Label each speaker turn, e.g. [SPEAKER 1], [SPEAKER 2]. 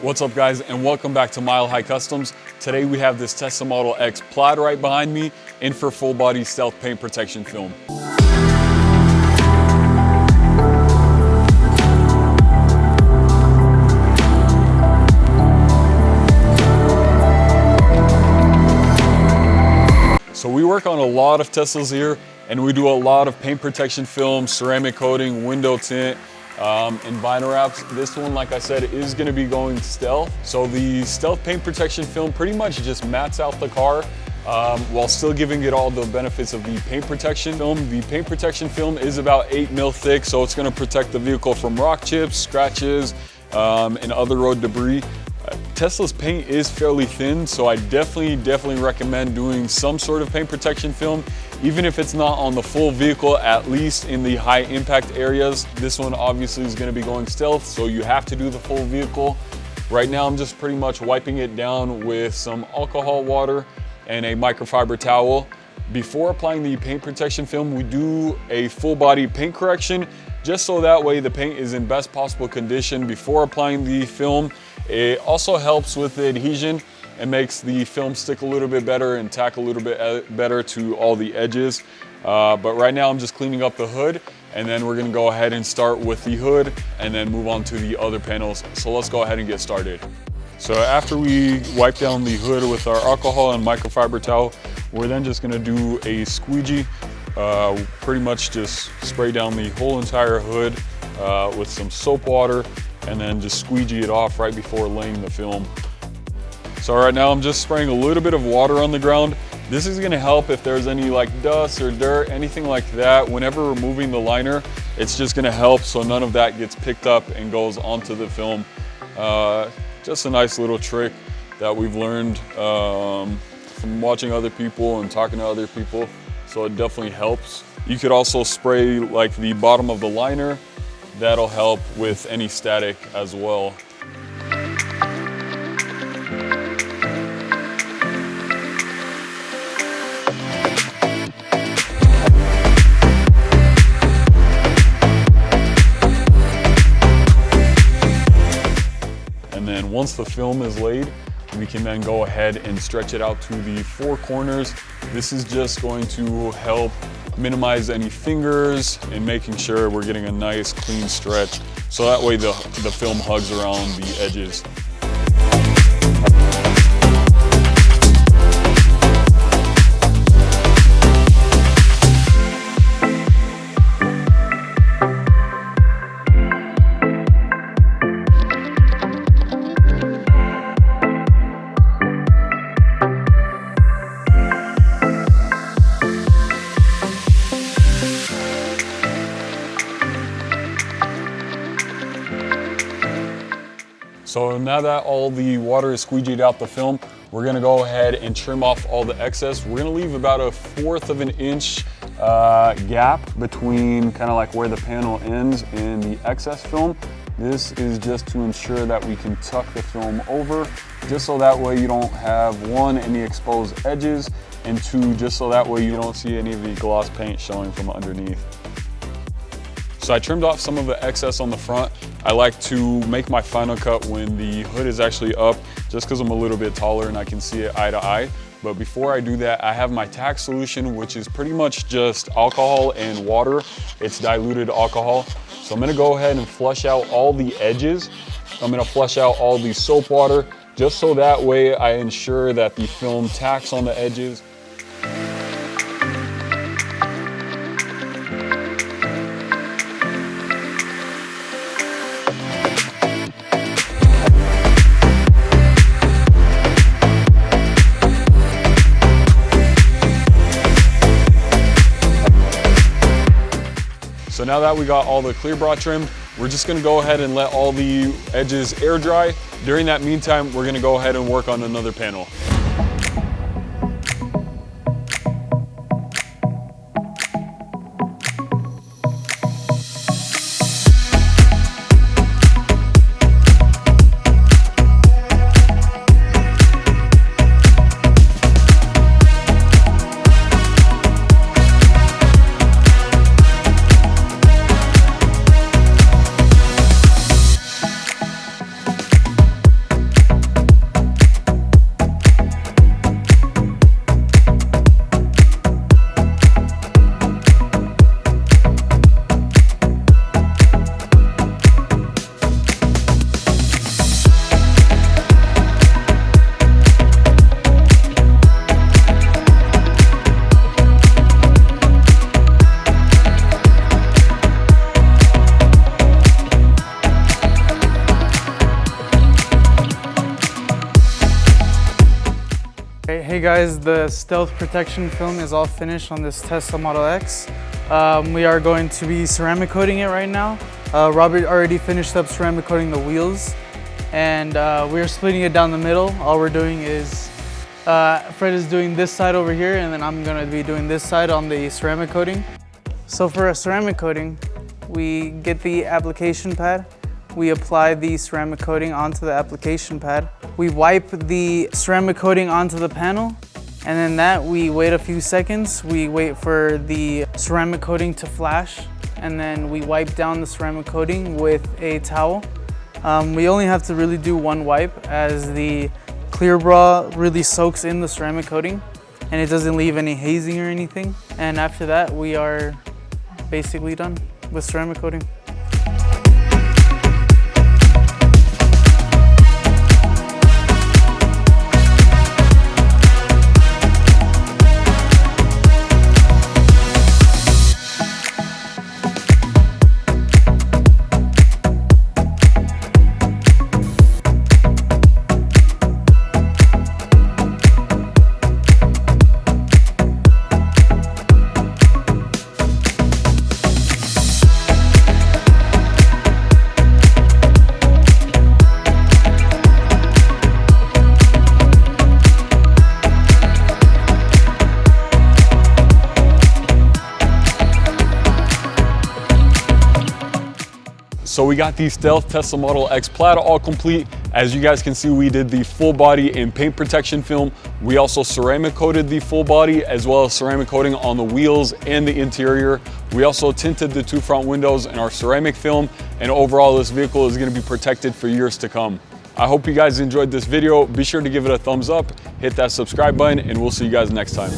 [SPEAKER 1] What's up guys, and welcome back to Mile High Customs. Today we have this Tesla Model X Plaid right behind me in for full body stealth paint protection film. So we work on a lot of Teslas here, and we do a lot of paint protection film, ceramic coating, window tint, and vinyl wraps. This one, like I said, is going to be going stealth. So the stealth paint protection film pretty much just mats out the car while still giving it all the benefits of the paint protection film. The paint protection film is about 8 mil thick, so it's going to protect the vehicle from rock chips, scratches, and other road debris. Tesla's paint is fairly thin, so I definitely recommend doing some sort of paint protection film, even if it's not on the full vehicle, at least in the high impact areas. This one obviously is going to be going stealth, so you have to do the full vehicle. Right now I'm just pretty much wiping it down with some alcohol water and a microfiber towel. Before applying the paint protection film, we do a full body paint correction, just so that way the paint is in best possible condition before applying the film. It also helps with the adhesion and makes the film stick a little bit better and tack a little bit better to all the edges. But right now I'm just cleaning up the hood, and then we're gonna go ahead and start with the hood and then move on to the other panels. So let's go ahead and get started. So after we wipe down the hood with our alcohol and microfiber towel, we're then just gonna do a squeegee. Pretty much just spray down the whole entire hood with some soap water, and then just squeegee it off right before laying the film. So right now I'm just spraying a little bit of water on the ground. This is gonna help if there's any like dust or dirt, anything like that. Whenever removing the liner, it's just gonna help so none of that gets picked up and goes onto the film. Just a nice little trick that we've learned from watching other people and talking to other people, so it definitely helps. You could also spray like the bottom of the liner. That'll help with any static as well. And then once the film is laid, we can then go ahead and stretch it out to the 4 corners. This is just going to help minimize any fingers and making sure we're getting a nice clean stretch, so that way the film hugs around the edges. So now that all the water is squeegeed out the film, we're gonna go ahead and trim off all the excess. We're gonna leave about a 1/4 of an inch gap between kind of like where the panel ends and the excess film. This is just to ensure that we can tuck the film over, just so that way you don't have, 1, any exposed edges, and 2, just so that way you don't see any of the gloss paint showing from underneath. So I trimmed off some of the excess on the front. I like to make my final cut when the hood is actually up, just because I'm a little bit taller and I can see it eye to eye. But before I do that, I have my tack solution, which is pretty much just alcohol and water. It's diluted alcohol. So I'm gonna go ahead and flush out all the edges. I'm gonna flush out all the soap water, just so that way I ensure that the film tacks on the edges. So now that we got all the clear bra trimmed, we're just gonna go ahead and let all the edges air dry. During that meantime, we're gonna go ahead and work on another panel.
[SPEAKER 2] Alright, hey guys, the stealth protection film is all finished on this Tesla Model X. We are going to be ceramic coating it right now. Robert already finished up ceramic coating the wheels, and we're splitting it down the middle. All we're doing is, Fred is doing this side over here, and then I'm gonna be doing this side on the ceramic coating. So for a ceramic coating, we get the application pad. We apply the ceramic coating onto the application pad. We wipe the ceramic coating onto the panel, and then we wait a few seconds. We wait for the ceramic coating to flash, and then we wipe down the ceramic coating with a towel. We only have to really do one wipe, as the clear bra really soaks in the ceramic coating and it doesn't leave any hazing or anything. And after that, we are basically done with ceramic coating.
[SPEAKER 1] So we got the stealth Tesla Model X Plaid all complete. As you guys can see, we did the full body in paint protection film. We also ceramic coated the full body, as well as ceramic coating on the wheels and the interior. We also tinted the two front windows in our ceramic film, and overall this vehicle is gonna be protected for years to come. I hope you guys enjoyed this video. Be sure to give it a thumbs up, hit that subscribe button, and we'll see you guys next time.